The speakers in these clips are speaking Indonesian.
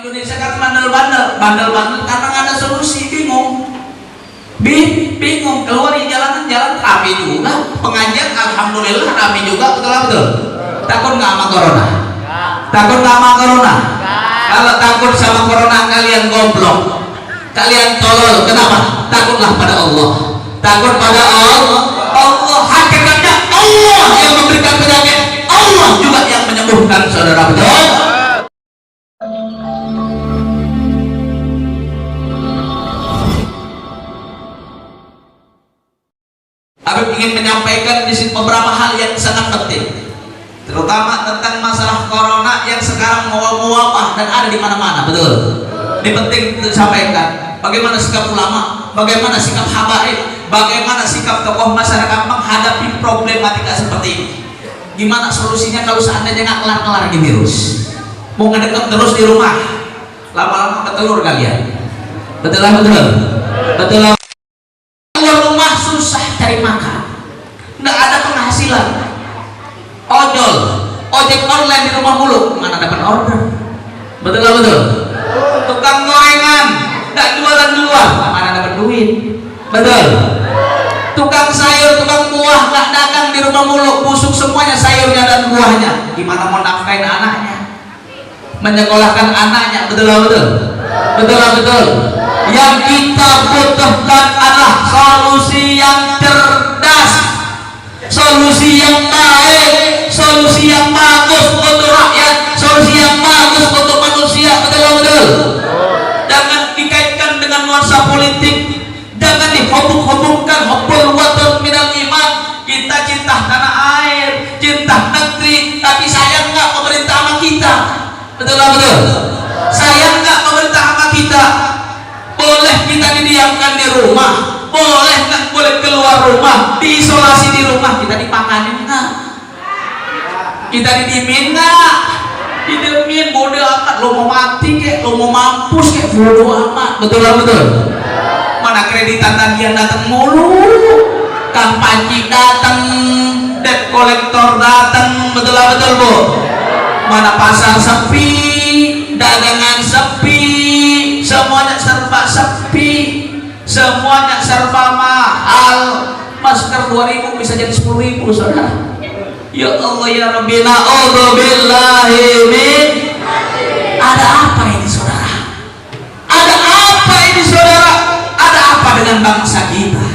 Indonesia kan bandel-bandel karena nggak ada solusi, bingung keluar di jalan rame juga, pengajian alhamdulillah rame juga, betul. Takut nggak sama corona? Kalau takut sama corona kalian goblok, kalian tolol. Kenapa? Takutlah pada Allah. Takut pada Allah. Hakikatnya Allah yang memberikan penyakit, Allah juga yang menyembuhkan, saudara, betul. Habib ingin menyampaikan di sini beberapa hal yang sangat penting, terutama tentang masalah corona yang sekarang mewabah dan ada di mana-mana, betul. Ini penting disampaikan. Bagaimana sikap ulama, bagaimana sikap habaib, bagaimana sikap tokoh masyarakat menghadapi problematika seperti ini. Gimana solusinya kalau seandainya nggak kelar-kelar di virus? Mau ngedeket terus di rumah, lama-lama ketelur kalian. Betul. Keluar rumah susah cari makan, nggak ada penghasilan. Ojek online di rumah mulu, mana dapat order? Betul. Tukang gorengan nggak jualan di luar, mana dapat duit? Betul. Tukang sayur, tukang buah nggak dagang di rumah mulu, busuk semuanya sayurnya dan buahnya. Gimana mau nafkahin anaknya, menyekolahkan anaknya? Betul. Yang kita butuhkan adalah solusi yang cerdas, solusi yang baik, solusi yang bagus untuk rakyat, solusi yang bagus untuk manusia. Betul. Jangan dikaitkan dengan nuansa politik, jangan dihubung-hubungkan hubbul watan minal iman. Kita cinta tanah air, cinta negeri, tapi sayang nggak pemerintah sama kita? Betul. Sayang nggak pemerintah sama kita? Boleh kita didiamkan di rumah, boleh keluar rumah, diisolasi di rumah, kita dipanganin nggak? Kita didimin nggak? Didimin, bodoh amat. Lo mau mati kek, lo mau mampus kek, bodoh amat. Betul. Mana kreditan tagihan datang mulu, kampanye datang, debt collector datang. Betul bu. Mana pasar sepi, dagangan sepi, semuanya serba sepi, semuanya serba mahal. Masker 2.000 bisa jadi 10.000, saudara. Ya Allah ya Rabbi, na'udzubillahi min. Ada apa ini, saudara? Ada apa dengan bangsa kita?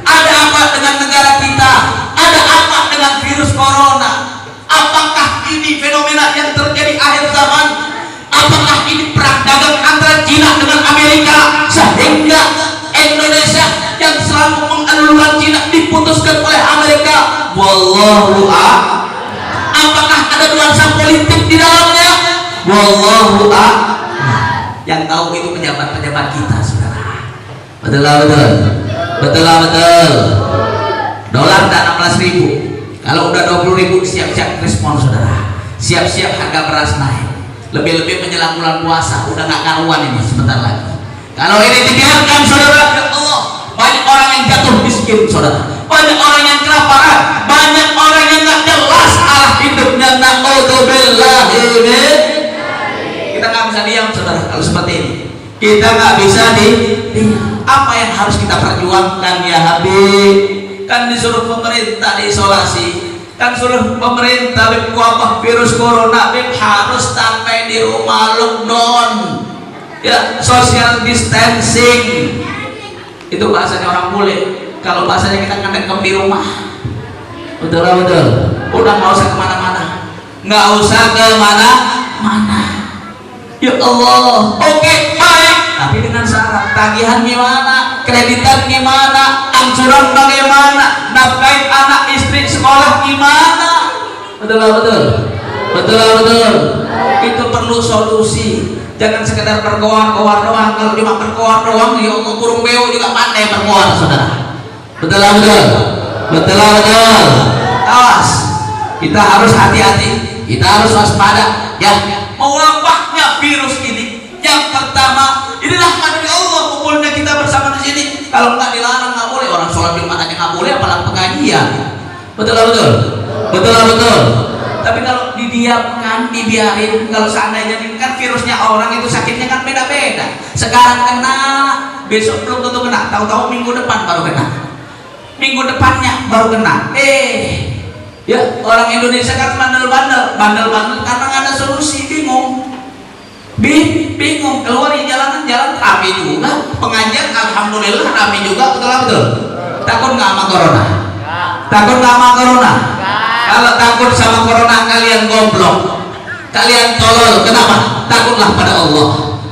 Ada apa dengan negara kita? Ada apa dengan virus corona? Apakah ini fenomena yang terjadi akhir zaman? Apakah ini perang dagang antara Cina dengan Amerika sehingga Indonesia yang selalu mengelulukan Cina diputuskan oleh Amerika? Wallahu a'lam. Apakah ada nuansa politik di dalamnya? Wallahu a'lam. Yang tahu itu pejabat-pejabat kita, saudara. Betul. Dolar udah 16.000. Kalau udah 20.000 siap-siap respon, saudara. Siap-siap harga beras naik. Lebih-lebih menjelang bulan puasa, udah nggak karuan ini sebentar lagi. Kalau ini dibiarkan, saudara, ya Allah, banyak orang yang jatuh miskin, saudara. Banyak orang yang kelaparan, banyak orang yang nggak jelas arah hidupnya. Na'udzubillahi min. Kita nggak bisa diam, saudara, kalau seperti ini. Kita nggak bisa diam. Apa yang harus kita perjuangkan, ya Habib? Kan disuruh pemerintah diisolasi, kan suruh pemerintah wabah virus corona harus sampai di rumah, lockdown, ya, social distancing. Itu bahasanya orang bule. Kalau bahasanya kita ngedekam di rumah. Betul. Udah nggak usah kemana-mana, ya Allah. Oke, baik, tapi dengan syarat. Tagihan gimana, kreditan gimana, angsuran bagaimana, nafkahin anak istri sekolah gimana? Betul. Itu perlu solusi. Jangan sekedar berkoar-koar doang. Kalau cuma berkoar doang, ya Allah, burung beo juga pandai berkoar, saudara. Betul. Awas, kita harus hati-hati, kita harus waspada, ya. Mewabahnya virus ini, yang pertama, inilah dari Allah kumpulnya kita bersama di sini. Kalau nggak dilarang nggak boleh, orang sholat Jumat aja nggak boleh, apalagi pengajian. Betul. Tapi kalau didiamkan, dibiarin, kalau seandainya ini kan virusnya orang itu sakitnya kan beda-beda. Sekarang kena, besok belum tentu kena, tahu-tahu minggu depan baru kena, minggu depannya baru kena. Ya orang Indonesia kan bandel-bandel karena nggak ada solusi, bingung. Bingung keluar di jalan rame juga, pengajian alhamdulillah rame juga, betul. Takut nggak sama corona? Takut nggak sama corona? Kalau takut sama corona kalian goblok, kalian tolol. Kenapa? Takutlah pada Allah.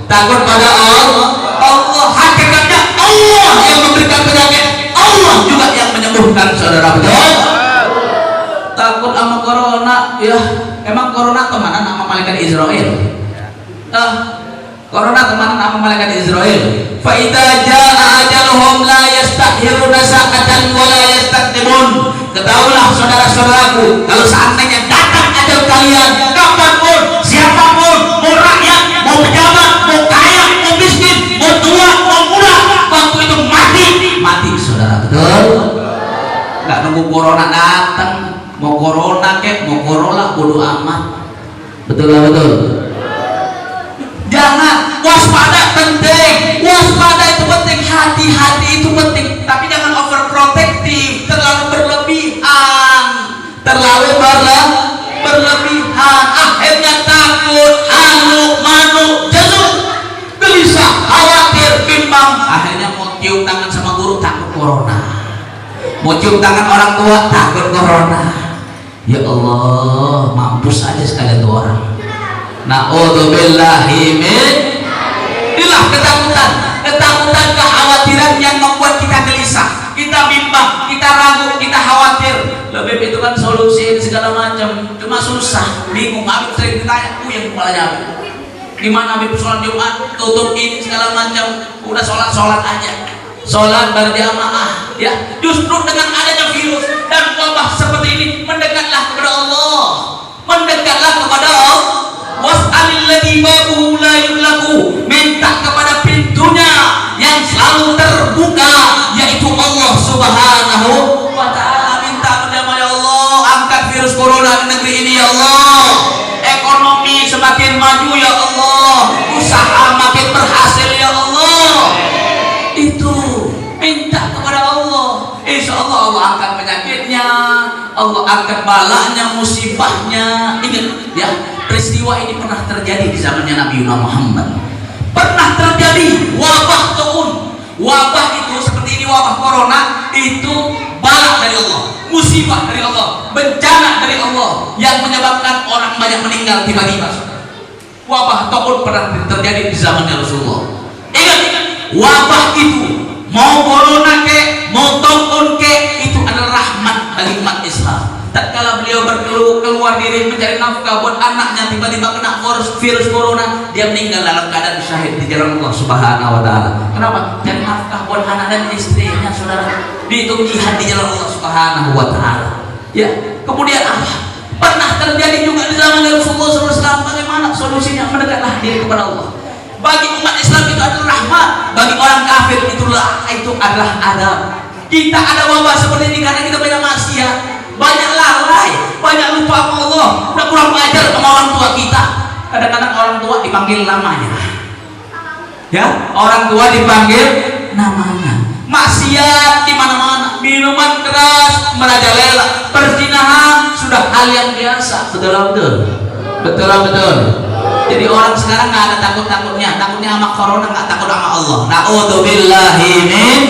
Takut pada Allah. Hakikatnya Allah yang memberikan penyakit, Allah juga yang menyembuhkan, saudara, betul. Takut sama corona, ya emang corona temenan sama malaikat Israel. Corona temenan sama malaikat Israel. Fa idza jaa ajaluhum la yastakhiruna sa'atan wa la yastaqdimun. Ketahuilah saudara-saudaraku, kalau seandainya datang ajal kalian, kapanpun, siapapun, mau rakyat, mau pejabat, mau kaya, mau miskin, mau tua, mau muda, waktu itu mati saudara, betul. Nggak nunggu corona datang, mau corona kek, mau corona, bodo amat, betul. Jangan, waspada penting, waspada itu penting, hati-hati itu penting, tapi jangan overprotective, terlalu berlebihan, akhirnya takut, manu, jenuh, gelisah, khawatir, bimbang, akhirnya mau cium tangan sama guru takut corona, mau cium tangan orang tua takut corona. Ya Allah, mampus aja sekalian tuh orang. Na'udzubillahi min. Inilah ketakutan, kekhawatiran yang membuat kita gelisah, kita bimbang, kita ragu, kita khawatir. Lebih itu kan solusi segala macam, cuma susah, bingung. Habib sering ditanya, yang kepalanya gimana Habib sholat Jumat, tutup ini segala macam, udah sholat aja, sholat berjamaah. Ya, justru dengan adanya virus dan wabah seperti ini, mendekatlah kepada Allah, was'alilladzi babuhu la yughlaqu, minta kepada pintunya yang selalu terbuka, yaitu Allah Subhanahu wa ta'ala. Minta kepada Allah, angkat virus corona di negeri ini ya Allah, ekonomi semakin maju ya Allah, usaha makin berhasil ya Allah. Itu minta kepada Allah, insya Allah Allah angkat penyakitnya, Allah angkat balanya, musibahnya. Ingat ya, peristiwa ini pernah terjadi di zamannya Nabi Muhammad. Pernah terjadi wabah taun. Wabah itu seperti ini, wabah corona itu bala dari Allah, musibah dari Allah, bencana dari Allah yang menyebabkan orang banyak meninggal tiba-tiba. Wabah taun pernah terjadi di zamannya Rasulullah. Ingat, wabah itu mau corona ke, mau taun ke, itu adalah rahmat bagi umat Islam. Tatkala beliau keluar diri mencari nafkah buat anaknya, tiba-tiba kena virus corona, dia meninggal dalam keadaan syahid di jalan Allah Subhanahu wa ta'ala. Kenapa? Cari nafkah buat anak dan istrinya, saudara, dihitung jihad di jalan Allah Subhanahu wa ta'ala. Ya, kemudian apa? Pernah terjadi juga di zaman Rasulullah SAW. Bagaimana solusinya? Mendekatlah diri kepada Allah. Bagi umat Islam itu adalah rahmat, bagi orang kafir itu adalah adab. Kita ada wabah seperti ini karena kita banyak maksiat, banyak lalai, banyak lupa sama Allah, udah kurang belajar sama orang tua kita. Kadang-kadang orang tua dipanggil namanya, ya, orang tua dipanggil namanya. Maksiat di mana-mana, minuman keras merajalela, perzinahan sudah hal yang biasa. Betul. Jadi orang sekarang nggak ada takutnya sama corona, nggak takut sama Allah. Na'udzubillahi min.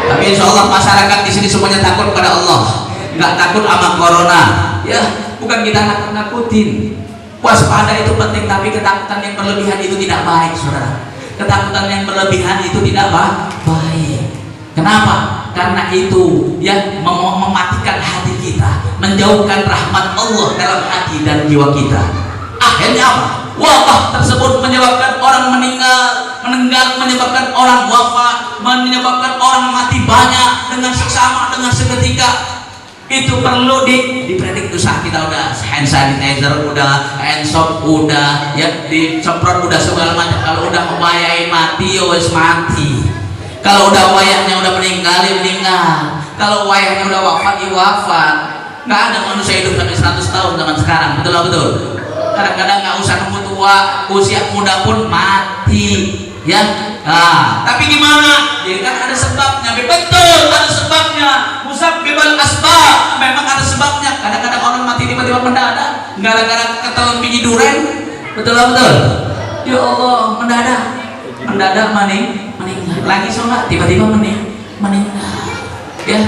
Tapi insya Allah masyarakat di sini semuanya takut pada Allah, nggak takut sama corona. Ya, bukan kita nakutin. Waspada itu penting, tapi ketakutan yang berlebihan itu tidak baik, saudara. Ketakutan yang berlebihan itu tidak baik. Kenapa? Karena itu ya mematikan hati kita, menjauhkan rahmat Allah dalam hati dan jiwa kita. Akhirnya apa? Wabah tersebut menyebabkan orang meninggal, menyebabkan orang wafat, menyebabkan orang mati banyak dengan seksama, dengan seketika. Itu perlu dipredik. Usaha kita udah hand sanitizer, udah hand soap, udah ya disemprot, udah segala macam. Kalau udah membayai mati, ya wes mati. Kalau udah wayahnya udah meninggal, ya meninggal. Kalau wayahnya udah wafat, ya wafat. Nggak ada manusia hidup sampai 100 tahun zaman sekarang, betul betul. Kadang-kadang nggak usah nunggu tua, usia muda pun mati, ya. Nah, tapi gimana? Ya kan ada sebabnya, betul ada sebabnya. Musabbibal asbab, memang ada sebabnya. Kadang-kadang orang mati tiba-tiba mendadak, gara-gara ketelan biji duren, betul betul. Ya Allah, mendadak meninggal. Lagi sholat tiba-tiba meninggal, ya.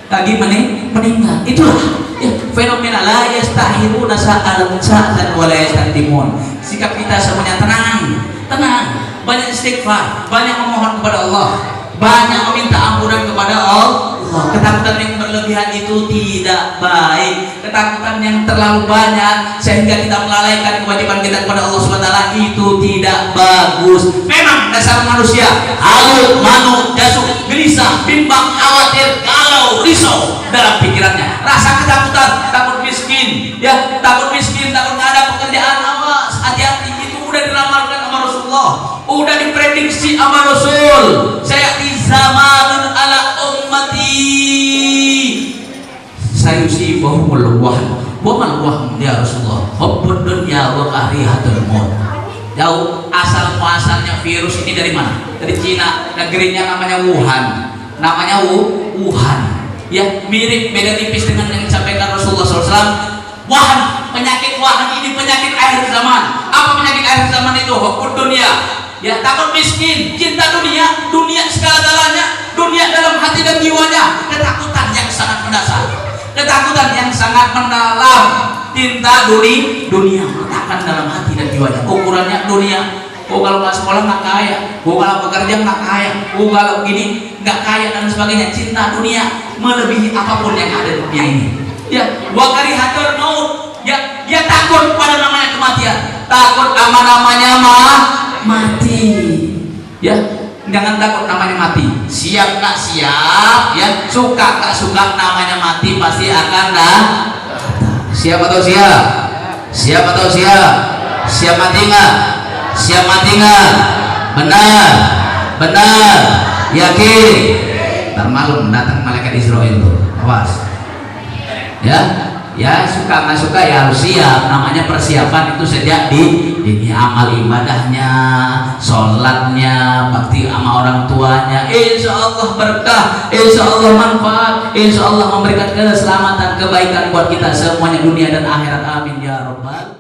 Lagi meninggal. Itulah ya fenomena la yastahiru nasa'al sa'atan wa la yastantimun. Sikap kita semuanya tenang, banyak istighfar, banyak memohon kepada Allah, banyak meminta ampunan kepada Allah. Ketakutan yang berlebihan itu tidak baik. Ketakutan yang terlalu banyak sehingga kita melalaikan kewajiban kita kepada Allah SWT itu tidak bagus. Memang dasar manusia halu, manu, jasuk, gelisah, bimbang, khawatir, galau, risau dalam pikirannya. Rasa ketakutan, takut miskin, ya, takut nggak ada pekerjaan. Awas, hati-hati, itu udah diramalkan sama Rasulullah, udah diprediksi sama Rasul. Saya di zamanun ala ummati sayusibahumul wahn wa mal wahn ya Rasulullah hubbud dunya wa karihatul maut. Jauh asal muasalnya virus ini dari mana? Dari Cina, negerinya namanya Wuhan, ya, mirip beda tipis dengan yang disampaikan Rasulullah SAW. Penyakit wahan ini penyakit akhir zaman. Apa penyakit akhir zaman itu? Hubbud dunya, ya, takut miskin, cinta dunia segala-galanya, dunia dalam hati dan jiwanya. Ketakutan yang sangat mendasar, ketakutan yang sangat mendalam, cinta dunia meletakkan dalam hati dan jiwanya. Ukurannya dunia. Oh, kalau nggak sekolah nggak kaya, oh kalau bekerja nggak kaya, oh kalau gini nggak kaya dan sebagainya. Cinta dunia melebihi apapun yang ada di dunia ini. Ya, wa karihatul maut, ya, dia takut pada namanya kematian, takut namanya mati, ya. Jangan takut namanya mati, siap nggak siap, ya, suka nggak suka namanya mati pasti akan siap atau siap, siap mati nggak, benar, yakin. Ntar malam datang malaikat Israel tuh, awas, ya suka nggak suka ya harus siap. Namanya persiapan itu sejak ini amal ibadahnya, sholatnya, bakti sama orang tuanya. Insya Allah berkah, insya Allah manfaat, insya Allah memberikan keselamatan, kebaikan buat kita semuanya dunia dan akhirat. Amin ya Rabbal.